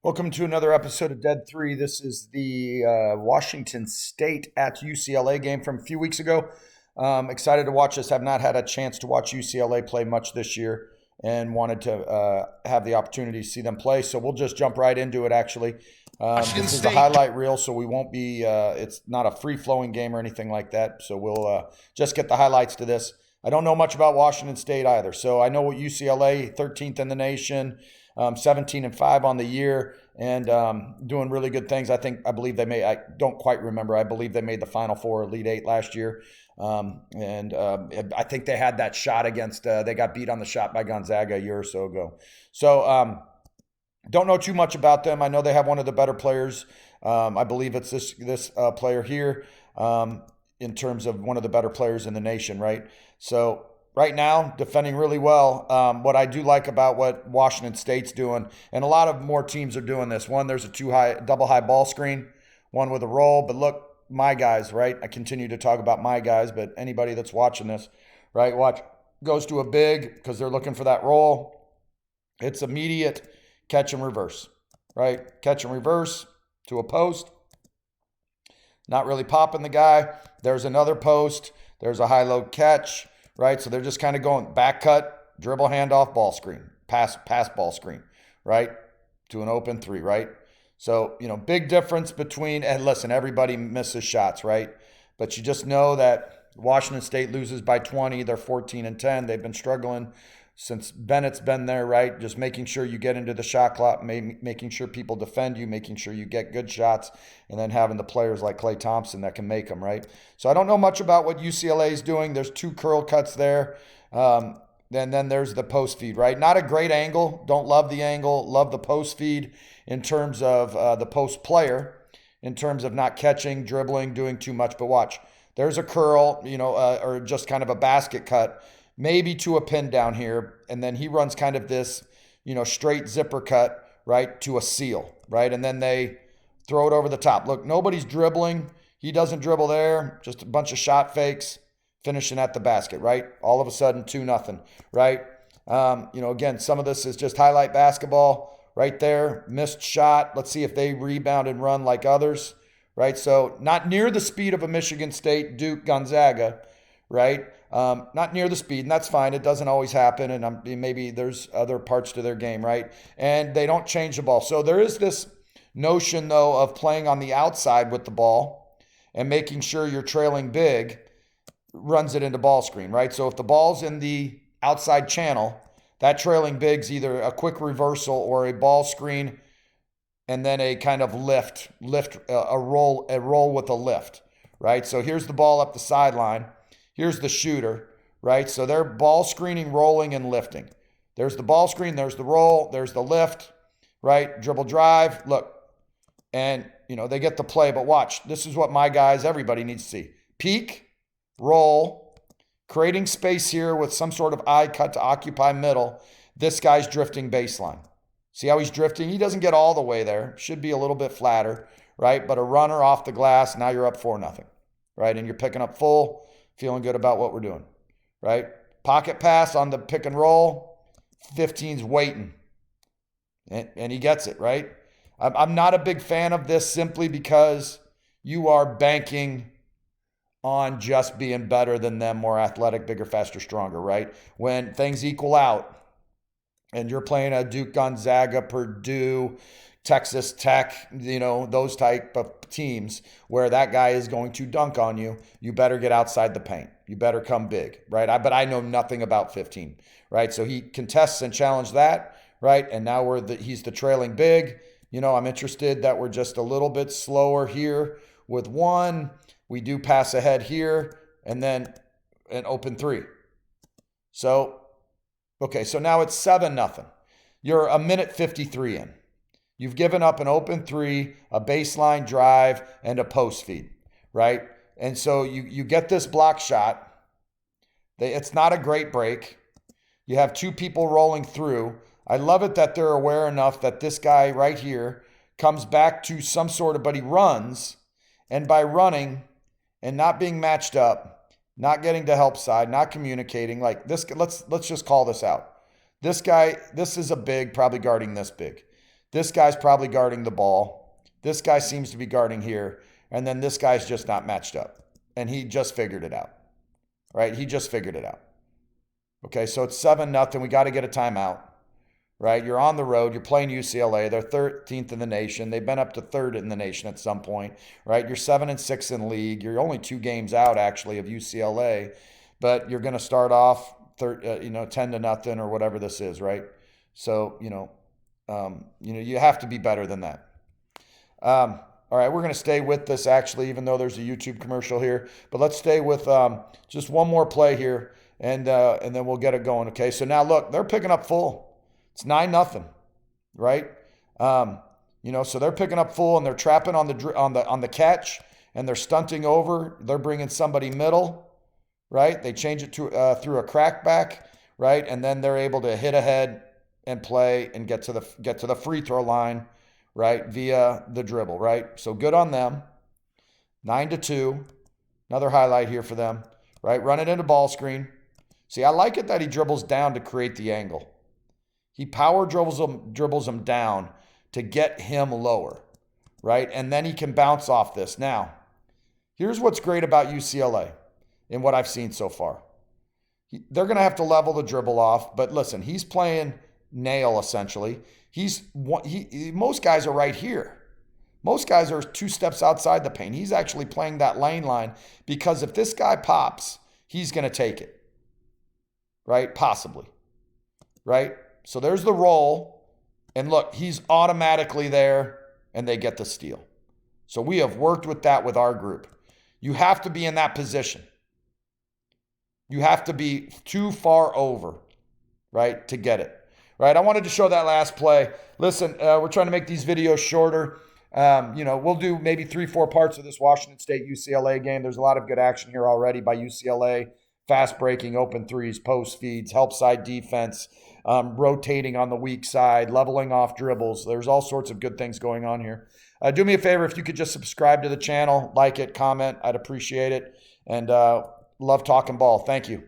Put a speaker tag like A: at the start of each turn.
A: Welcome to another episode of Dead3. This is the Washington State at UCLA game from a few weeks ago. Excited to watch this. Have not had a chance to watch UCLA play much this year and wanted to have the opportunity to see them play. So we'll just jump right into it, actually. This is a highlight reel, so we won't be, it's not a free-flowing game or anything like that. So we'll just get the highlights to this. I don't know much about Washington State either. So I know what UCLA, 13th in the nation, 17-5 on the year, and doing really good things. I believe they made, I don't quite remember, I believe they made the Final Four, Elite Eight last year. I think they had that shot against, they got beat on the shot by Gonzaga a year or so ago. So don't know too much about them. I know they have one of the better players. I believe it's this player here in terms of one of the better players in the nation, right? So right now, defending really well. What I do like about what Washington State's doing, and a lot of more teams are doing this. One, there's a double high ball screen, one with a roll. But look, my guys, right? I continue to talk about my guys, but anybody that's watching this, right? Watch, goes to a big because they're looking for that roll. It's immediate catch and reverse, right? Catch and reverse to a post. Not really popping the guy. There's another post. There's a high-low catch. Right, so they're just kind of going back cut, dribble, handoff, ball screen, pass ball screen, right, to an open three, right? So, big difference between, and listen, everybody misses shots, right? But you just know that Washington State loses by 20, they're 14-10. They've been struggling since Bennett's been there, right? Just making sure you get into the shot clock, making sure people defend you, making sure you get good shots, and then having the players like Klay Thompson that can make them, right? So I don't know much about what UCLA is doing. There's two curl cuts there. Then there's the post feed, right? Not a great angle. Don't love the angle. Love the post feed in terms of the post player, in terms of not catching, dribbling, doing too much. But watch, there's a curl, or just kind of a basket cut, maybe to a pin down here, and then he runs kind of this, straight zipper cut, right, to a seal, right? And then they throw it over the top. Look, nobody's dribbling. He doesn't dribble there. Just a bunch of shot fakes, finishing at the basket, right? All of a sudden, 2-0, right? Again, some of this is just highlight basketball right there. Missed shot. Let's see if they rebound and run like others, right? So not near the speed of a Michigan State, Duke, Gonzaga, right? Not near the speed, and that's fine. It doesn't always happen, and maybe there's other parts to their game, right? And they don't change the ball. So there is this notion, though, of playing on the outside with the ball and making sure you're trailing big runs it into ball screen, right? So if the ball's in the outside channel, that trailing big's either a quick reversal or a ball screen and then a kind of lift, a roll with a lift, right? So here's the ball up the sideline. Here's the shooter, right? So they're ball screening, rolling, and lifting. There's the ball screen, there's the roll, there's the lift, right? Dribble drive, look. And, they get the play, but watch. This is what my guys, everybody needs to see. Peek, roll, creating space here with some sort of eye cut to occupy middle. This guy's drifting baseline. See how he's drifting? He doesn't get all the way there. Should be a little bit flatter, right? But a runner off the glass, now you're up 4-0, right? And you're picking up full. Feeling good about what we're doing, right? Pocket pass on the pick and roll. 15's waiting. And he gets it, right? I'm not a big fan of this simply because you are banking on just being better than them, more athletic, bigger, faster, stronger, right? When things equal out and you're playing a Duke, Gonzaga, Purdue, Texas Tech, those type of teams where that guy is going to dunk on you, you better get outside the paint. You better come big, right? But I know nothing about 15, right? So he contests and challenges that, right? And now he's the trailing big. I'm interested that we're just a little bit slower here with one. We do pass ahead here and then an open three. So, okay, so now it's 7-0. You're a minute 53 in. You've given up an open three, a baseline drive, and a post feed, right? And so you get this block shot. It's not a great break. You have two people rolling through. I love it that they're aware enough that this guy right here comes back to some sort of, but he runs. And by running and not being matched up, not getting to help side, not communicating, like this, let's just call this out. This guy, this is a big, probably guarding this big. This guy's probably guarding the ball. This guy seems to be guarding here. And then this guy's just not matched up. And he just figured it out, right? He just figured it out. Okay, so it's 7-0. We got to get a timeout, right? You're on the road. You're playing UCLA. They're 13th in the nation. They've been up to 3rd in the nation at some point, right? You're 7-6 in league. You're only 2 games out, actually, of UCLA. But you're going to start off 10-0 or whatever this is, right? So, you have to be better than that. All right, we're going to stay with this, actually, even though there's a YouTube commercial here. But let's stay with just one more play here, and then we'll get it going, okay? So now, look, they're picking up full. It's 9-0, right? So they're picking up full, and they're trapping on the catch, and they're stunting over. They're bringing somebody middle, right? They change it to through a crackback, right? And then they're able to hit ahead and play and get to the free throw line, right, via the dribble, right? So good on them. 9-2. Another highlight here for them, right? Run it into ball screen. See, I like it that he dribbles down to create the angle. He power dribbles him down to get him lower, right? And then he can bounce off this. Now, here's what's great about UCLA in what I've seen so far. They're going to have to level the dribble off, but listen, he's playing nail, essentially. Most guys are right here. Most guys are 2 steps outside the paint. He's actually playing that lane line because if this guy pops, he's going to take it, right? Possibly, right? So there's the roll, and look, he's automatically there, and they get the steal. So we have worked with that with our group. You have to be in that position. You have to be too far over, right, to get it. Right, I wanted to show that last play. Listen, we're trying to make these videos shorter. We'll do maybe 3-4 parts of this Washington State UCLA game. There's a lot of good action here already by UCLA. Fast breaking, open threes, post feeds, help side defense, rotating on the weak side, leveling off dribbles. There's all sorts of good things going on here. Do me a favor, if you could just subscribe to the channel, like it, comment. I'd appreciate it. And love talking ball. Thank you.